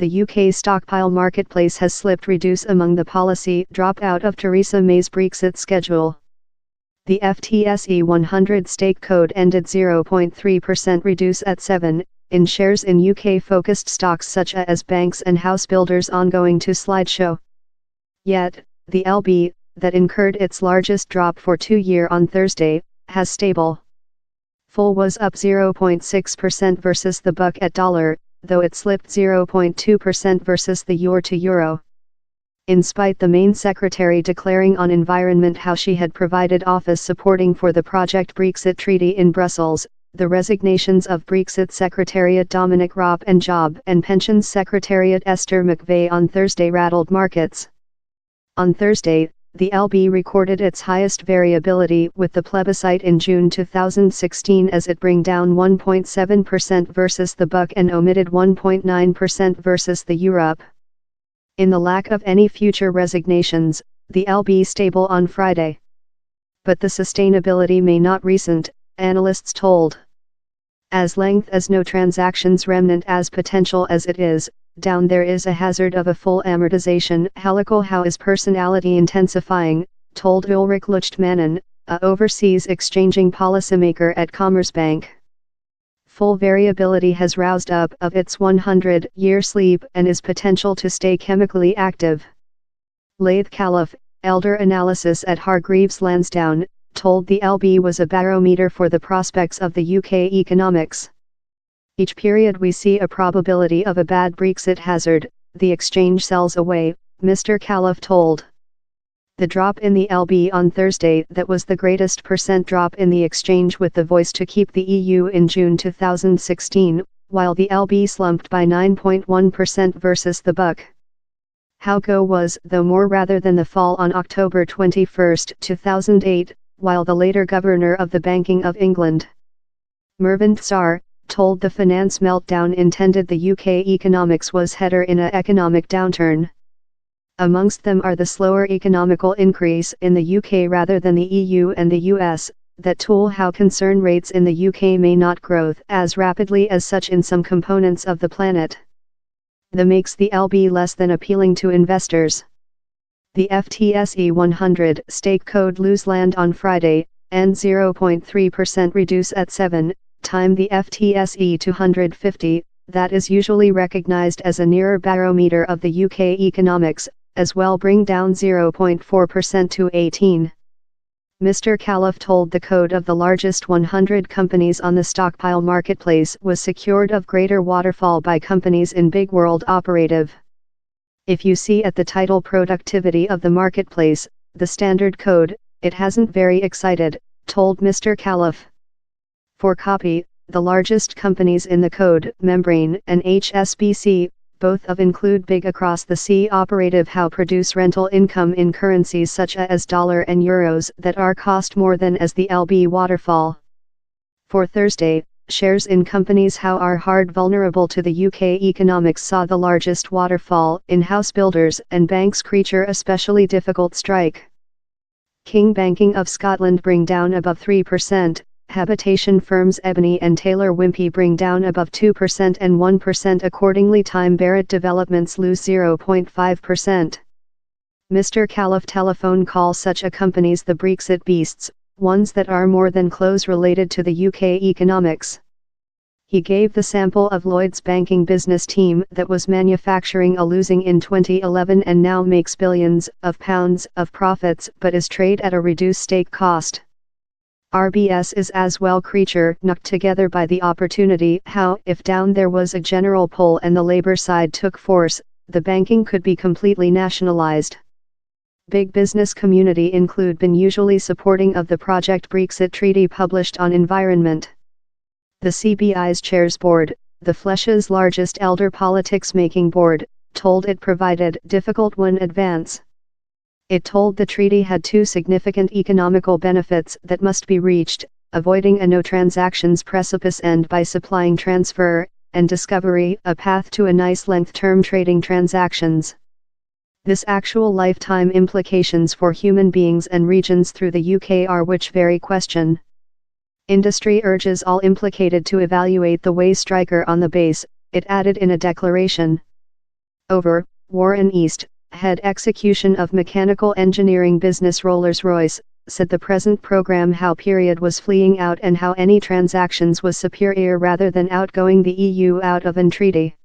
the UK stockpile marketplace has slipped reduce among the policy dropout of Theresa May's Brexit schedule. The FTSE 100 stake code ended 0.3% reduce at 7, in shares in UK-focused stocks such as banks and house builders ongoing to slideshow. Yet, the LB, that incurred its largest drop for 2 years on Thursday, has stable. Full was up 0.6% versus the buck at dollar, though it slipped 0.2% versus the euro to euro. In spite the main secretary declaring on environment how she had provided office supporting for the Project Brexit Treaty in Brussels, the resignations of Brexit Secretariat Dominic Raab and Job and Pensions Secretariat Esther McVey on Thursday rattled markets. On Thursday, the LB recorded its highest variability with the plebiscite in June 2016 as it bring down 1.7% versus the buck and omitted 1.9% versus the Europe. In the lack of any future resignations, the LB stable on Friday. But the sustainability may not recent, analysts told. As length as no transactions remnant as potential as it is, down there is a hazard of a full amortization. Helical how is personality intensifying, told Ulrich Luchtmannen, a overseas exchanging policymaker at Commerzbank. Full variability has roused up of its 100-year sleep and is potential to stay chemically active. Laith Caliph, elder analysis at Hargreaves Lansdowne, told the LB was a barometer for the prospects of the UK economics. Each period we see a probability of a bad Brexit hazard, the exchange sells away, Mr. Caliph told. The drop in the LB on Thursday that was the greatest percent drop in the exchange with the voice to keep the EU in June 2016, while the LB slumped by 9.1% versus the buck. How go was though more rather than the fall on October 21, 2008, while the later Governor of the Banking of England, Mervyn Tsar, told the finance meltdown intended the UK economics was header in a economic downturn. Amongst them are the slower economical increase in the UK rather than the EU and the US, that tool how concern rates in the UK may not growth as rapidly as such in some components of the planet. That makes the LB less than appealing to investors. The FTSE 100 stake code lose land on Friday, and 0.3% reduce at 7, time the FTSE 250, that is usually recognized as a nearer barometer of the UK economics, as well bring down 0.4% to 18. Mr. Caliph told the code of the largest 100 companies on the stockpile marketplace was secured of greater waterfall by companies in big world operative. If you see at the title productivity of the marketplace, the standard code, it hasn't very excited, told Mr. Caliph. For copy, the largest companies in the code, Membrane and HSBC, both of include big across the sea operative how produce rental income in currencies such as dollar and euros that are cost more than as the LB waterfall. For Thursday, shares in companies how are hard vulnerable to the UK economics saw the largest waterfall in house builders and banks creature especially difficult strike. King Banking of Scotland bring down above 3%. Habitation firms Ebony and Taylor Wimpey bring down above 2% and 1% accordingly. Time Barrett Developments lose 0.5%. Mr. Caliph telephone call such a companies the Brexit beasts, ones that are more than close related to the UK economics. He gave the sample of Lloyd's banking business team that was manufacturing a losing in 2011 and now makes billions of pounds of profits but is trade at a reduced stake cost. RBS is as well creature knocked together by the opportunity how if down there was a general pull and the Labour side took force, the banking could be completely nationalised. Big business community include been usually supporting of the Project Brexit Treaty published on environment. The CBI's chairs board, the Flesh's largest elder politics making board, told it provided difficult one advance. It told the treaty had two significant economical benefits that must be reached, avoiding a no transactions precipice and by supplying transfer, and discovery a path to a nice length-term trading transactions. This actual lifetime implications for human beings and regions through the UK are which very question. Industry urges all implicated to evaluate the way striker on the base, it added in a declaration. Over, Warren East, head execution of mechanical engineering business Rolls-Royce, said the present program how period was fleeing out and how any transactions was superior rather than outgoing the EU out of an treaty.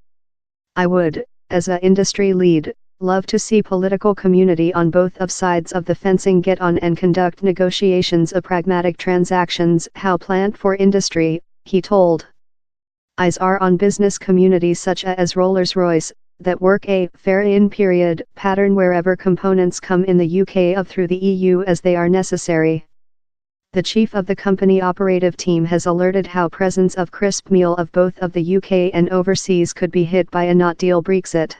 I would, as a industry lead, love to see political community on both of sides of the fencing get on and conduct negotiations of pragmatic transactions how planned for industry, he told. Eyes are on business communities such as Rolls-Royce, that work a fair in period pattern wherever components come in the UK of through the EU as they are necessary. The chief of the company operative team has alerted how presence of crisp meal of both of the UK and overseas could be hit by a not deal Brexit.